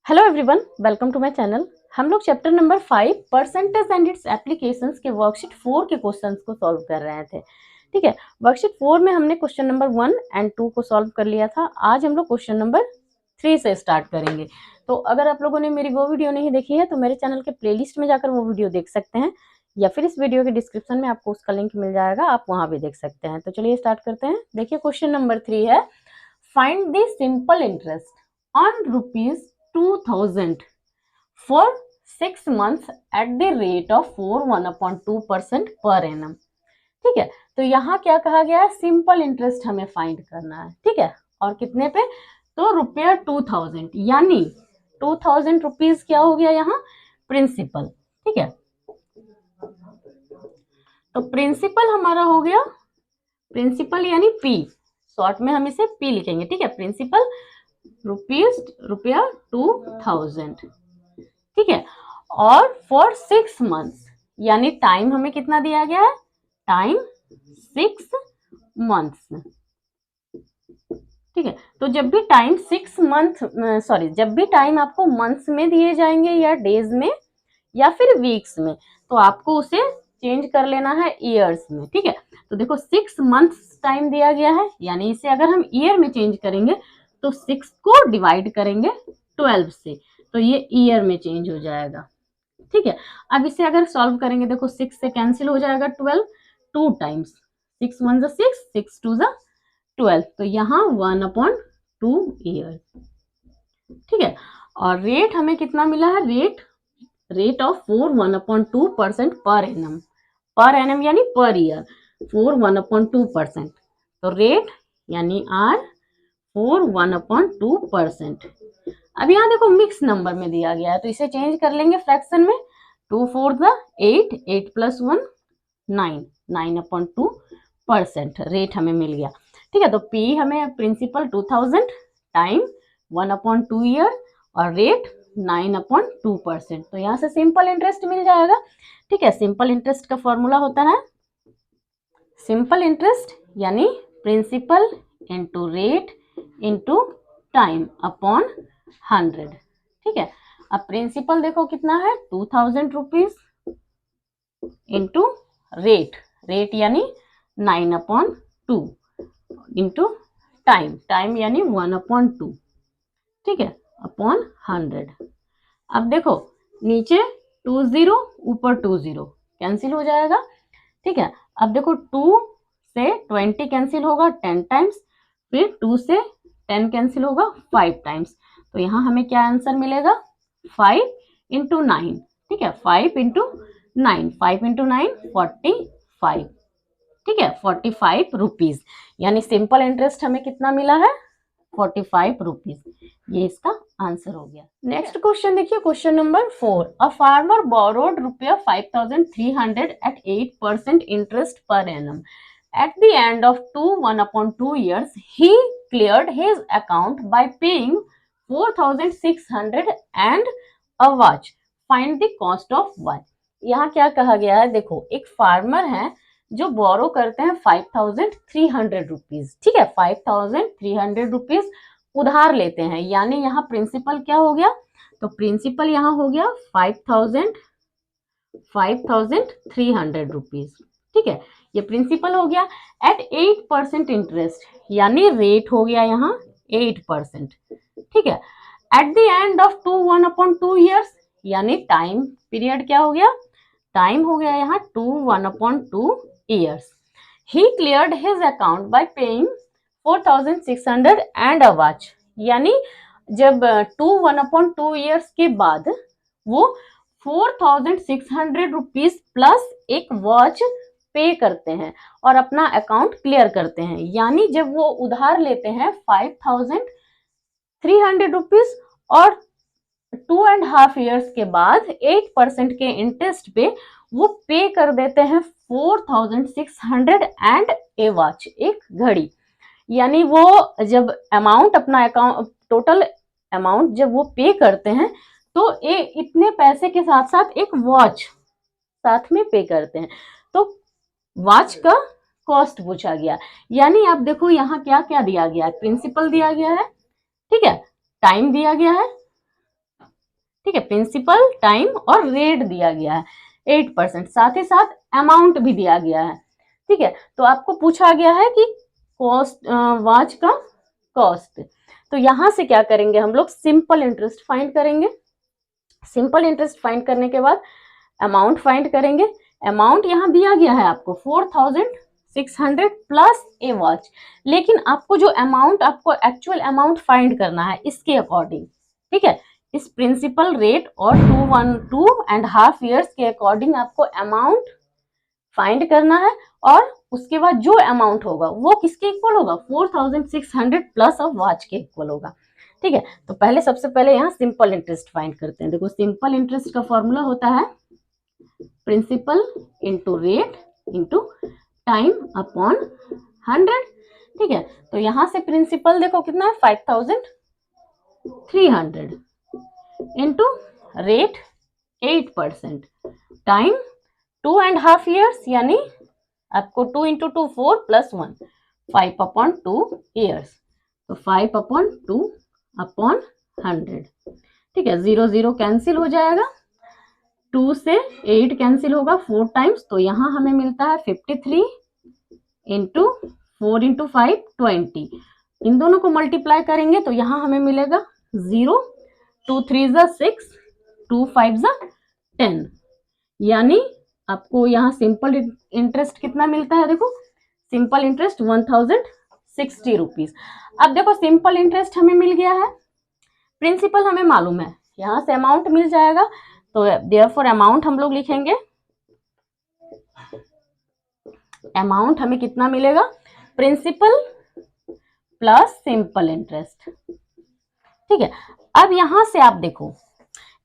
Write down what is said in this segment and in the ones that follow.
Hello everyone, welcome to my channel. हम लोग chapter number 5 percentage and its applications के worksheet 4 के questions को सॉल्व कर रहे थे। ठीक है, वर्कशीट 4 में हमने क्वेश्चन नंबर 1 एंड 2 को सॉल्व कर लिया था। आज हम लोग क्वेश्चन नंबर 3 से स्टार्ट करेंगे। तो अगर आप लोगों ने मेरी वो वीडियो नहीं देखी है तो मेरे चैनल के प्लेलिस्ट में जाकर वो वीडियो देख सकते हैं, या फिर इस वीडियो के डिस्क्रिप्शन में आपको उसका लिंक मिल जाएगा, आप वहां भी देख सकते हैं। तो चलिए स्टार्ट करते हैं। देखिए, क्वेश्चन नंबर 3 है, find the simple interest on ₹2000 for 6 months at the rate of 4.1/2% per annum। ठीक है, तो यहाँ क्या कहा गया है, सिंपल इंटरेस्ट हमें फाइंड करना है। ठीक है, और कितने पे, तो ₹2000, यानी 2000 रुपीज क्या हो गया यहाँ, प्रिंसिपल। ठीक है, तो प्रिंसिपल हमारा हो गया, प्रिंसिपल यानी पी, शॉर्ट में हम इसे पी लिखेंगे। ठीक है, प्रिंसिपल रुपया 2000। ठीक है, और फॉर 6 मंथ्स, यानी टाइम हमें कितना दिया गया है, टाइम 6 मंथ्स। ठीक है, तो जब भी टाइम 6 मंथ जब भी टाइम आपको मंथ्स में दिए जाएंगे या डेज में या फिर वीक्स में, तो आपको उसे चेंज कर लेना है ईयर्स में। ठीक है, तो देखो 6 मंथ्स टाइम दिया गया है, यानी इसे अगर हम ईयर में चेंज करेंगे तो 6 को डिवाइड करेंगे 12 से, तो ये ईयर में चेंज हो जाएगा। ठीक है, अब इसे अगर सॉल्व करेंगे, देखो 6 से कैंसिल हो जाएगा 12, 2 टाइम्स, 6 1 जा 6, 6 2 जा 12, तो यहाँ 1/2 ईयर। ठीक है, और रेट हमें कितना मिला है, rate of 4.1/2% per annum, per annum यानी पर ईयर, 4.1/2%, तो रेट यानी आर 4.1/2%। अब यहाँ देखो मिक्स नंबर में दिया गया है, तो इसे चेंज कर लेंगे फ्रैक्शन में, 2 4 जा 8, 8 + 1 9, 9/2% रेट हमें मिल गया। ठीक है, तो पी हमें प्रिंसिपल 2000 टाइम 1/2 ईयर और रेट 9/2%, तो यहाँ से सिंपल इंटरेस्ट मिल जाएगा। ठीक है, सिंपल इंटरेस्ट का फॉर्मूला होता है, सिंपल इंटरेस्ट यानी principal into rate into time upon 100। ठीक है, अब प्रिंसिपल देखो कितना है, 2000 रुपीज इंटू रेट, रेट यानी 9/2 इंटू टाइम, टाइम यानी 1/2। ठीक है, अपॉन 100। अब देखो नीचे 20 ऊपर 20 कैंसिल हो जाएगा। ठीक है, अब देखो 2 से 20 कैंसिल होगा 10 टाइम्स, फिर 2 से 10 कैंसिल होगा 5 टाइम्स, तो यहाँ हमें क्या आंसर मिलेगा, 5 × 9। ठीक है, 5 × 9, 5 × 9 45। ठीक है, 45 रुपीज, यानी सिंपल इंटरेस्ट हमें कितना मिला है, 45 रुपीज, ये इसका आंसर हो गया। नेक्स्ट क्वेश्चन देखिए, question number 4, a farmer borrowed ₹5300 at 8% interest per annum. At the end of 1/2 years, he cleared his account by paying 4,600 and a watch. Find the cost of watch. यहाँ क्या कहा गया है, देखो एक फार्मर है जो बोरो करते हैं 5,300 रुपीज। ठीक है, 5,300 रुपीज उधार लेते हैं, यानी यहाँ प्रिंसिपल क्या हो गया, तो प्रिंसिपल यहाँ हो गया 5,300 रुपीज। ठीक है, ये प्रिंसिपल हो गया एट 8% इंटरेस्ट, यानी रेट हो गया यहाँ 8%। ठीक है, at the end of 1/2 years, यानी टाइम पीरियड क्या हो गया, टाइम हो गया यहाँ 1/2 years. He cleared his account by paying 4,600 and a watch, यानी जब 1/2 ईयर्स के बाद वो 4,600 रुपीज प्लस एक वॉच पे करते हैं और अपना अकाउंट क्लियर करते हैं, यानी जब वो उधार लेते हैं 5,300 रुपीज और 2.5 ईयर्स के बाद 8% के इंटरेस्ट पे वो पे कर देते हैं 4,600 एंड ए वॉच, एक घड़ी, यानी वो जब अमाउंट अपना अकाउंट टोटल अमाउंट जब वो पे करते हैं तो इतने पैसे के साथ साथ एक वॉच साथ में पे करते हैं, तो वॉच का कॉस्ट पूछा गया। यानी आप देखो यहाँ क्या क्या दिया गया है, प्रिंसिपल दिया गया है, ठीक है, टाइम दिया गया है, ठीक है, प्रिंसिपल, टाइम और रेट दिया गया है 8%, साथ ही साथ अमाउंट भी दिया गया है। ठीक है, तो आपको पूछा गया है कि कॉस्ट, वॉच का कॉस्ट। तो यहां से क्या करेंगे हम लोग, सिंपल इंटरेस्ट फाइंड करेंगे। सिंपल इंटरेस्ट फाइंड करने के बाद अमाउंट फाइंड करेंगे। अमाउंट यहाँ दिया गया है आपको 4600 प्लस ए वॉच, लेकिन आपको जो अमाउंट, आपको एक्चुअल अमाउंट फाइंड करना है इसके अकॉर्डिंग। ठीक है, इस प्रिंसिपल रेट और 2.5 ईयर्स के अकॉर्डिंग आपको अमाउंट फाइंड करना है, और उसके बाद जो अमाउंट होगा वो किसके इक्वल होगा, 4600 प्लस ऑफ वॉच के इक्वल होगा। ठीक है, तो पहले सबसे पहले यहाँ सिंपल इंटरेस्ट फाइंड करते हैं। देखो, सिंपल इंटरेस्ट का फॉर्मूला होता है principal into rate into time upon 100। ठीक है, तो यहां से प्रिंसिपल देखो कितना है, 5300 इंटू रेट 8%, टाइम 2.5 ईयर्स, यानी आपको 2 इंटू 2 4 प्लस 1 5/2 ईयर्स, तो 5/2 अपॉन 100। ठीक है, 0 0 कैंसिल हो जाएगा, 2 से 8 कैंसिल होगा 4 टाइम्स, तो यहाँ हमें मिलता है 53 इंटू 4 इंटू 5 20। इन दोनों को मल्टीप्लाई करेंगे तो यहाँ हमें मिलेगा 0, 2 3 6, 2 5 10, यानी आपको यहाँ सिंपल इंटरेस्ट कितना मिलता है, देखो सिंपल इंटरेस्ट 1060 रुपीज। अब देखो सिंपल इंटरेस्ट हमें मिल गया है, प्रिंसिपल हमें मालूम है, यहाँ से अमाउंट मिल जाएगा, तो देयरफॉर अमाउंट हम लोग लिखेंगे, अमाउंट हमें कितना मिलेगा, प्रिंसिपल प्लस सिंपल इंटरेस्ट। ठीक है, अब यहां से आप देखो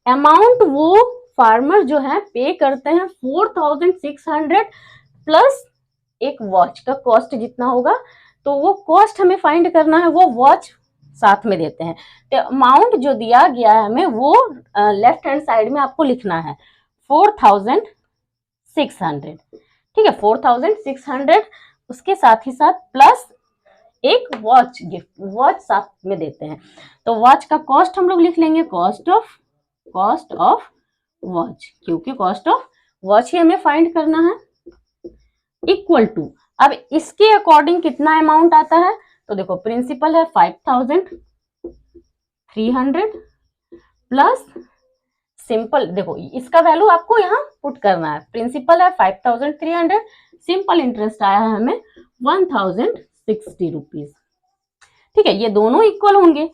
अमाउंट वो फार्मर जो है पे करते हैं 4600 प्लस एक वॉच का कॉस्ट जितना होगा, तो वो कॉस्ट हमें फाइंड करना है, वो वॉच साथ में देते हैं। तो अमाउंट जो दिया गया है हमें वो लेफ्ट हैंड साइड में आपको लिखना है 4600। ठीक है, 4600, उसके साथ ही साथ प्लस एक वॉच गिफ्ट, वॉच साथ में देते हैं, तो वॉच का कॉस्ट हम लोग लिख लेंगे कॉस्ट ऑफ वॉच, क्योंकि कॉस्ट ऑफ वॉच ही हमें फाइंड करना है, इक्वल टू, अब इसके अकॉर्डिंग कितना अमाउंट आता है, तो देखो प्रिंसिपल है 5300 प्लस सिंपल, देखो इसका वैल्यू आपको यहाँ पुट करना है, प्रिंसिपल है 5300, सिंपल इंटरेस्ट आया है हमें 1060 रुपीज। ठीक है, ये दोनों इक्वल होंगे,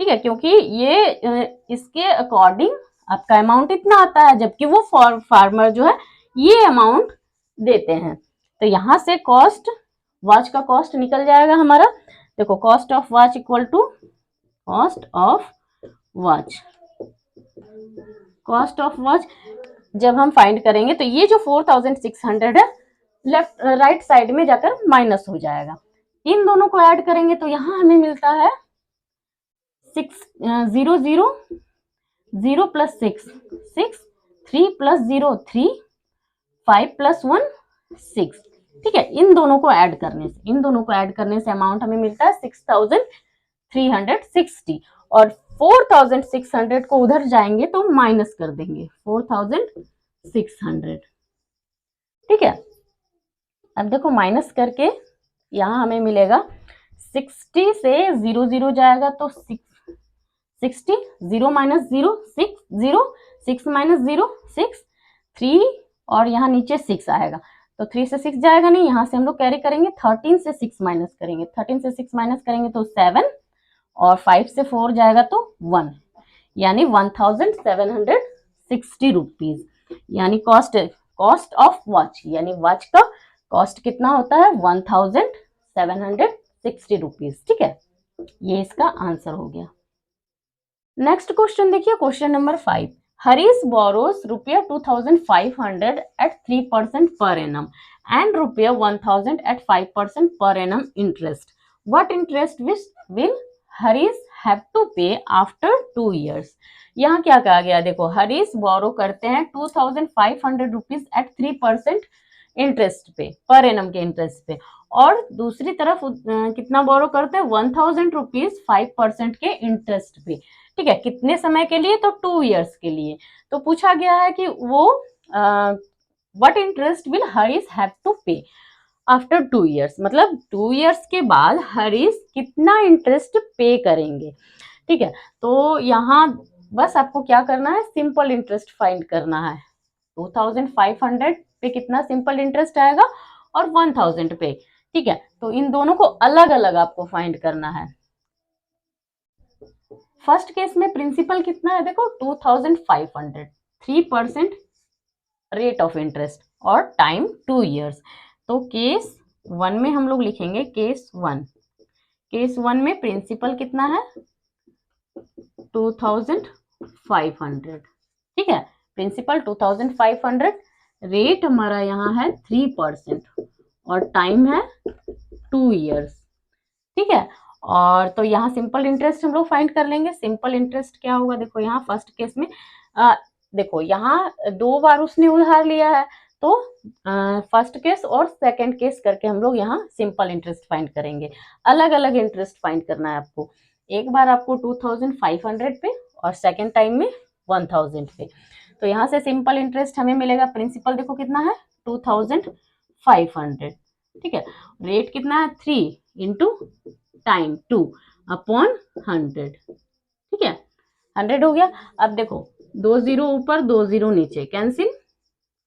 ठीक है, क्योंकि ये इसके अकॉर्डिंग आपका अमाउंट इतना आता है, जबकि वो फार्मर जो है ये अमाउंट देते हैं, तो यहां से कॉस्ट, वॉच का कॉस्ट निकल जाएगा हमारा। देखो cost of watch equal to cost of watch, cost of watch जब हम फाइंड करेंगे तो ये जो 4600 है लेफ्ट राइट साइड में जाकर माइनस हो जाएगा, इन दोनों को ऐड करेंगे तो यहाँ हमें मिलता है 0 0 0 प्लस 6 6, 3 प्लस 0 3, 5 प्लस 1 6। ठीक है, इन दोनों को ऐड करने से अमाउंट हमें मिलता है 6360, और 4600 को उधर जाएंगे तो माइनस कर देंगे 4600। ठीक है, अब देखो माइनस करके यहाँ हमें मिलेगा 60 से 0 0 जाएगा तो 60, 0 माइनस 0 6 0, 6 माइनस 0 6, 3 और यहाँ नीचे 6 आएगा, तो 3 से 6 जाएगा नहीं, यहाँ से हम लोग कैरी करेंगे, 13 से 6 माइनस करेंगे, 13 से 6 माइनस करेंगे तो 7, और 5 से 4 जाएगा तो 1, यानी 1760 रुपीज, यानी कॉस्ट ऑफ वॉच, यानी वॉच का कॉस्ट कितना होता है 1760 रुपीज। ठीक है, ये इसका आंसर हो गया। नेक्स्ट क्वेश्चन देखिए, question number 5, Harish borrows ₹2500 at 3% per annum and ₹1000 at 5% per annum interest. What interest will Harish have to pay after 2 years? यहाँ क्या कहा गया, देखो हरीश बोरो करते हैं 2500 रुपीज एट 3% इंटरेस्ट पे, पर एनम के इंटरेस्ट पे, और दूसरी तरफ कितना बोरो करते हैं 1000 रुपीज 5% के इंटरेस्ट पे। ठीक है, कितने समय के लिए, तो 2 इयर्स के लिए। तो पूछा गया है कि वो what interest will Harish have to pay after 2 years, मतलब 2 इयर्स के बाद हरीश कितना इंटरेस्ट पे करेंगे। ठीक है, तो यहाँ बस आपको क्या करना है, सिंपल इंटरेस्ट फाइंड करना है। 2500 पे कितना सिंपल इंटरेस्ट आएगा और 1000 पे। ठीक है, तो इन दोनों को अलग अलग आपको फाइंड करना है। फर्स्ट केस में प्रिंसिपल कितना है, देखो 2500, 3% रेट ऑफ इंटरेस्ट और टाइम 2 इयर्स। तो केस 1 में हम लोग लिखेंगे केस 1। केस 1 में प्रिंसिपल कितना है, 2500। ठीक है, प्रिंसिपल 2500, रेट हमारा यहाँ है 3% और टाइम है 2 इयर्स। ठीक है, और तो यहाँ सिंपल इंटरेस्ट हम लोग फाइंड कर लेंगे। सिंपल इंटरेस्ट क्या होगा, देखो यहाँ फर्स्ट केस में देखो यहाँ 2 बार उसने उधार लिया है, तो फर्स्ट केस और सेकंड केस करके हम लोग यहाँ सिंपल इंटरेस्ट फाइंड करेंगे। अलग अलग इंटरेस्ट फाइंड करना है आपको, एक बार आपको 2500 पे और सेकंड टाइम में 1000 पे। तो यहाँ से सिंपल इंटरेस्ट हमें मिलेगा, प्रिंसिपल देखो कितना है 2500। ठीक है, रेट कितना है 3 इंटू टाइम 2 अपॉन 100। ठीक है, 100 हो गया। अब देखो 2 0 ऊपर 2 0 नीचे कैंसिल,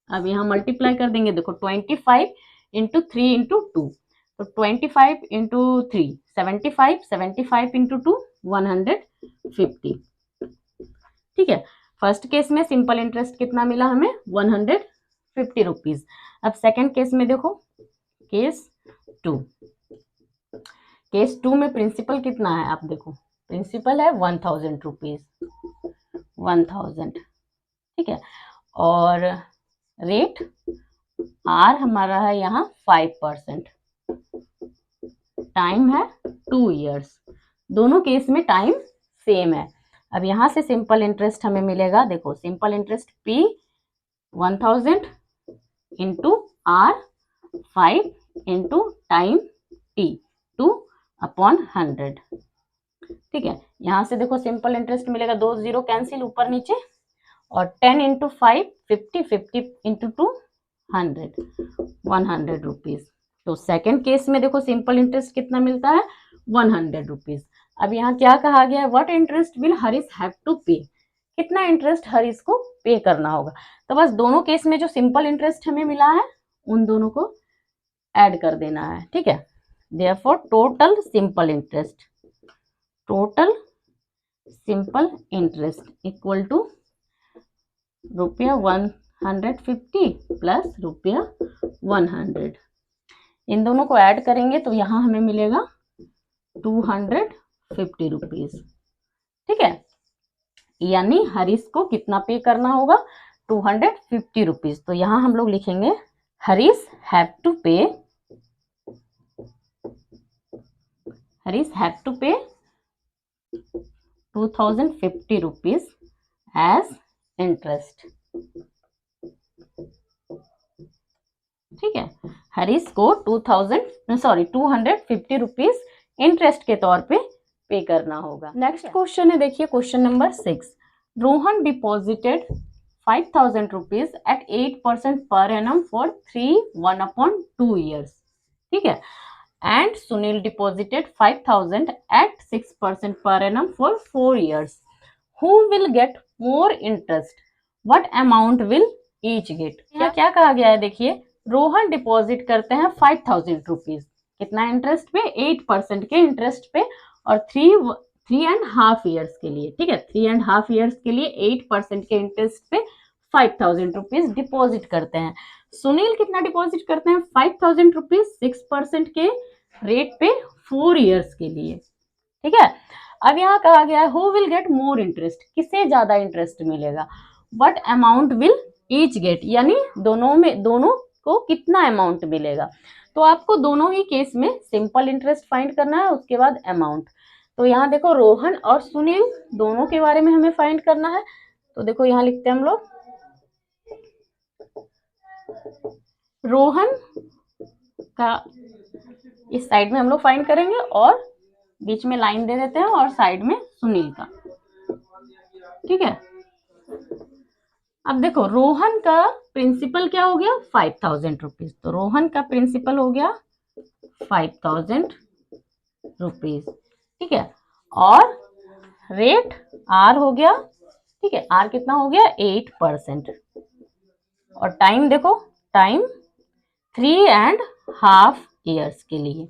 अब यहाँ मल्टीप्लाई कर देंगे। देखो 25 इंटू 3 इंटू 2, तो 25 इंटू 3 75, 75 इंटू 2 150। ठीक है, फर्स्ट केस में सिंपल इंटरेस्ट कितना मिला हमें 150 रुपीज। अब सेकंड केस में देखो केस 2, केस 2 में प्रिंसिपल कितना है, आप देखो प्रिंसिपल है 1000 रुपीज, 1000। ठीक है, और रेट आर हमारा है यहाँ 5%, टाइम है 2 इयर्स। दोनों केस में टाइम सेम है। अब यहाँ से सिंपल इंटरेस्ट हमें मिलेगा, देखो simple interest P 1000 into R 5 into time T 2 upon 100। ठीक है, यहाँ से देखो सिंपल इंटरेस्ट मिलेगा, 2 0 कैंसिल ऊपर नीचे, और 10 इंटू 5 50, 50 इंटू 2 100, 100 रुपीज। तो सेकंड केस में देखो सिंपल इंटरेस्ट कितना मिलता है 100 रुपीज। अब यहाँ क्या कहा गया है, what interest will Harish have to pay, कितना इंटरेस्ट हरीश को पे करना होगा। तो बस दोनों केस में जो सिंपल इंटरेस्ट हमें मिला है उन दोनों को ऐड कर देना है। ठीक है, therefore total simple interest, total simple interest equal to रुपया 150 प्लस रुपया 100। इन दोनों को ऐड करेंगे तो यहाँ हमें मिलेगा 250 रुपीज। ठीक है, यानी हरीश को कितना पे करना होगा 250 रुपीज। तो यहाँ हम लोग लिखेंगे हरीश हैव टू पे, हरीश हैव टू पे 2050 रुपीज एज इंटरेस्ट। ठीक है, हरीश को 250 रुपीज इंटरेस्ट के तौर पे करना होगा। नेक्स्ट क्वेश्चन है, देखिए question number 6। Rohan deposited 5000 rupees at 8% per annum for 1/2 years. ठीक है, and Sunil deposited 5000 at 6% per annum for 4 years. Who will get more interest, what amount will each get. क्या कहा गया है, देखिए रोहन डिपॉजिट करते हैं 5000 रुपीज, कितना इंटरेस्ट पे 8% के इंटरेस्ट पे, और 3.5 ईयर्स के लिए। ठीक है, 3.5 ईयर्स के लिए 8% के इंटरेस्ट पे 5000 रुपीज डिपॉजिट करते हैं। सुनील कितना डिपॉजिट करते हैं 5000 रुपीज 6% के रेट पे 4 ईयर्स के लिए। ठीक है, अब यहाँ कहा गया है who will get more interest, किसे ज्यादा इंटरेस्ट मिलेगा, what amount will each get, यानी दोनों को कितना अमाउंट मिलेगा। तो आपको दोनों ही केस में सिंपल इंटरेस्ट फाइंड करना है, उसके बाद अमाउंट। तो यहाँ देखो रोहन और सुनील दोनों के बारे में हमें फाइंड करना है। तो देखो यहाँ लिखते हैं हम लोग रोहन का इस साइड में हम लोग फाइंड करेंगे और बीच में लाइन दे देते हैं और साइड में सुनील का। ठीक है। अब देखो रोहन का प्रिंसिपल क्या हो गया 5000 रुपीज, तो रोहन का प्रिंसिपल हो गया 5000 रुपीज, ठीक है। और रेट आर हो गया, ठीक है, आर कितना हो गया 8%। और टाइम देखो, टाइम 3.5 ईयर्स के लिए,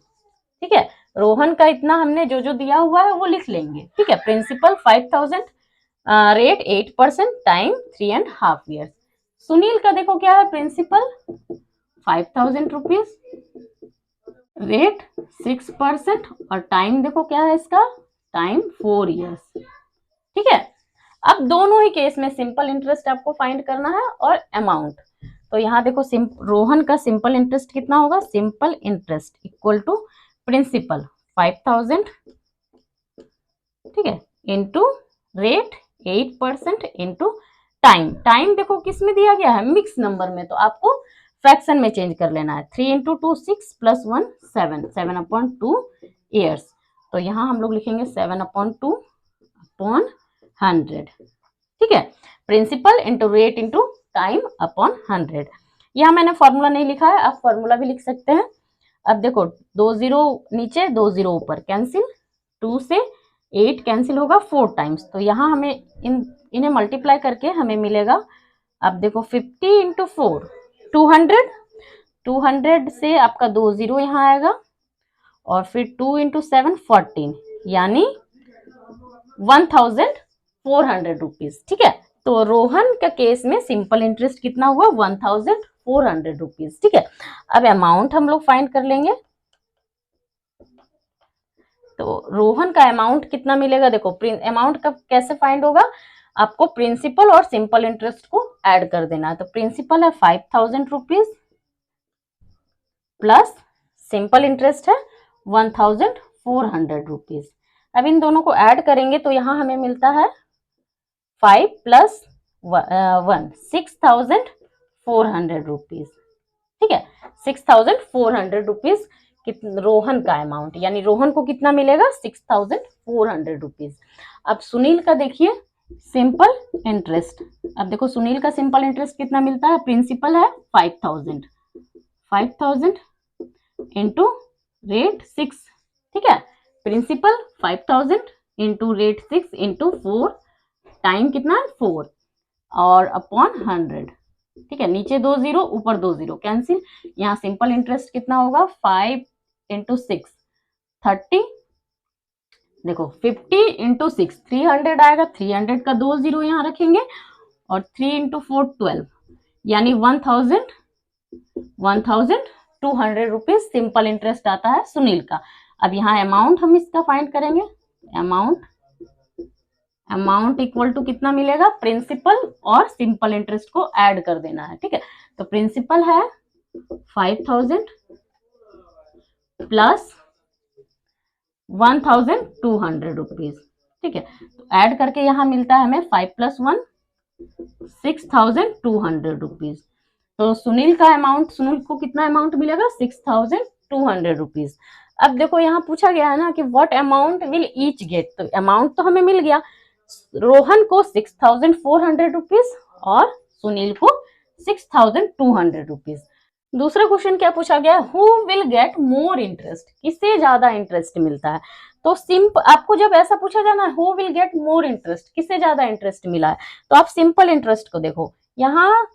ठीक है। रोहन का इतना हमने जो जो दिया हुआ है वो लिख लेंगे, ठीक है। Principal 5000, rate 8%, time 3.5 years. Sunil का देखो क्या है, प्रिंसिपल 5000 रुपीज, रेट 6% और टाइम देखो क्या है इसका, टाइम 4 ईयर्स, ठीक है। अब दोनों ही केस में सिंपल इंटरेस्ट आपको फाइंड करना है और अमाउंट। तो यहाँ देखो रोहन का सिंपल इंटरेस्ट कितना होगा, simple interest equal to principal 5000, ठीक है, into rate 8% into time. Time देखो किस में दिया गया है, मिक्स नंबर में, तो आपको फ्रैक्शन में चेंज कर लेना है। 3 इंटू 2 6 प्लस 1 7, 7/2 ईयर्स। तो यहाँ हम लोग लिखेंगे 7/2/100, ठीक है। Principal into rate into time upon 100। यहाँ मैंने फॉर्मूला नहीं लिखा है, आप फॉर्मूला भी लिख सकते हैं। अब देखो 2 0 नीचे 2 0 ऊपर, कैंसिल, 2 से 8 कैंसिल होगा 4 टाइम्स, तो यहाँ हमें इन्हें मल्टीप्लाई करके हमें मिलेगा। अब देखो 50 इंटू 4 200, 200 से आपका 2 0 यहाँ आएगा, और फिर 2 इंटू 7 14, यानी 1400 रुपीज, ठीक है। तो रोहन का केस में सिंपल इंटरेस्ट कितना हुआ 1400 रुपीज, ठीक है। अब अमाउंट हम लोग फाइंड कर लेंगे। तो रोहन का अमाउंट कितना मिलेगा, देखो अमाउंट का कैसे फाइंड होगा, आपको प्रिंसिपल और सिंपल इंटरेस्ट को ऐड कर देना है। तो प्रिंसिपल है 5000 रुपीज प्लस सिंपल इंटरेस्ट है 1400 रुपीज। अब इन दोनों को ऐड करेंगे तो यहाँ हमें मिलता है 5 प्लस 1 6400 रुपीज, ठीक है। 6400 रुपीज रोहन का अमाउंट, यानी रोहन को कितना मिलेगा 6400 रुपीज। अब सुनील का देखिए सिंपल इंटरेस्ट। अब देखो सुनील का सिंपल इंटरेस्ट कितना मिलता है, प्रिंसिपल है 5000 इंटू रेट 6, ठीक है। Principal 5000 into rate 6 into 4, time कितना है 4, और अपॉन 100, ठीक है। नीचे 2 0 ऊपर 2 0 कैंसिल, यहाँ सिंपल इंटरेस्ट कितना होगा 5 इंटू 6 30, देखो 50 इंटू 6 300 आएगा, 300 का 2 0 यहाँ रखेंगे, और 3 इंटू 4 12, यानी 1200 रुपीज सिंपल इंटरेस्ट आता है सुनील का। अब यहाँ अमाउंट हम इसका फाइंड करेंगे। अमाउंट इक्वल टू कितना मिलेगा, प्रिंसिपल और सिंपल इंटरेस्ट को ऐड कर देना है, ठीक है। तो प्रिंसिपल है 5000 प्लस 1200 रुपीज, ठीक है। तो ऐड करके यहाँ मिलता है हमें 5 प्लस 1 6200 रुपीज। तो सुनील का अमाउंट, सुनील को कितना अमाउंट मिलेगा 6200 रुपीज। अब देखो यहाँ पूछा गया है ना कि what amount will each get, तो अमाउंट तो हमें मिल गया, रोहन को 6400 रुपीज और सुनील को 6200 रुपीज। दूसरा क्वेश्चन क्या पूछा गया, who will get more interest, किससे ज्यादा इंटरेस्ट मिलता है। तो आपको जब ऐसा पूछा जाना है who will get more interest, किससे ज्यादा इंटरेस्ट मिला है, तो आप सिंपल इंटरेस्ट को देखो। यहाँ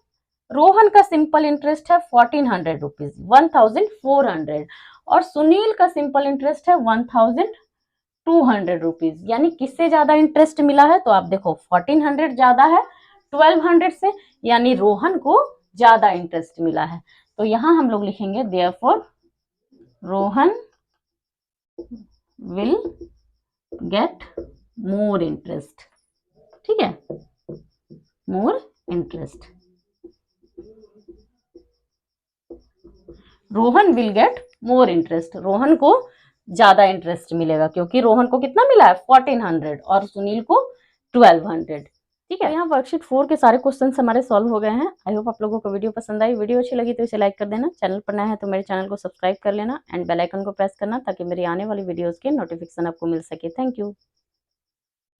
रोहन का सिंपल इंटरेस्ट है 1400 रुपीज 1400, और सुनील का सिंपल इंटरेस्ट है 1200 रुपीज, यानी किससे ज्यादा इंटरेस्ट मिला है। तो आप देखो 1400 ज्यादा है 1200 से, यानी रोहन को ज्यादा इंटरेस्ट मिला है। तो यहां हम लोग लिखेंगे therefore Rohan will get more interest, ठीक है, more interest. Rohan will get more interest, Rohan को ज्यादा इंटरेस्ट मिलेगा, क्योंकि रोहन को कितना मिला है 1400 और सुनील को 1200, ठीक है। यहाँ वर्कशीट 4 के सारे क्वेश्चंस हमारे सॉल्व हो गए हैं। आई होप आप लोगों को वीडियो पसंद आई। वीडियो अच्छी लगी तो इसे लाइक कर देना, चैनल पर नया है तो मेरे चैनल को सब्सक्राइब कर लेना एंड बेल आइकन को प्रेस करना, ताकि मेरी आने वाली वीडियोस के नोटिफिकेशन आपको मिल सके। Thank you.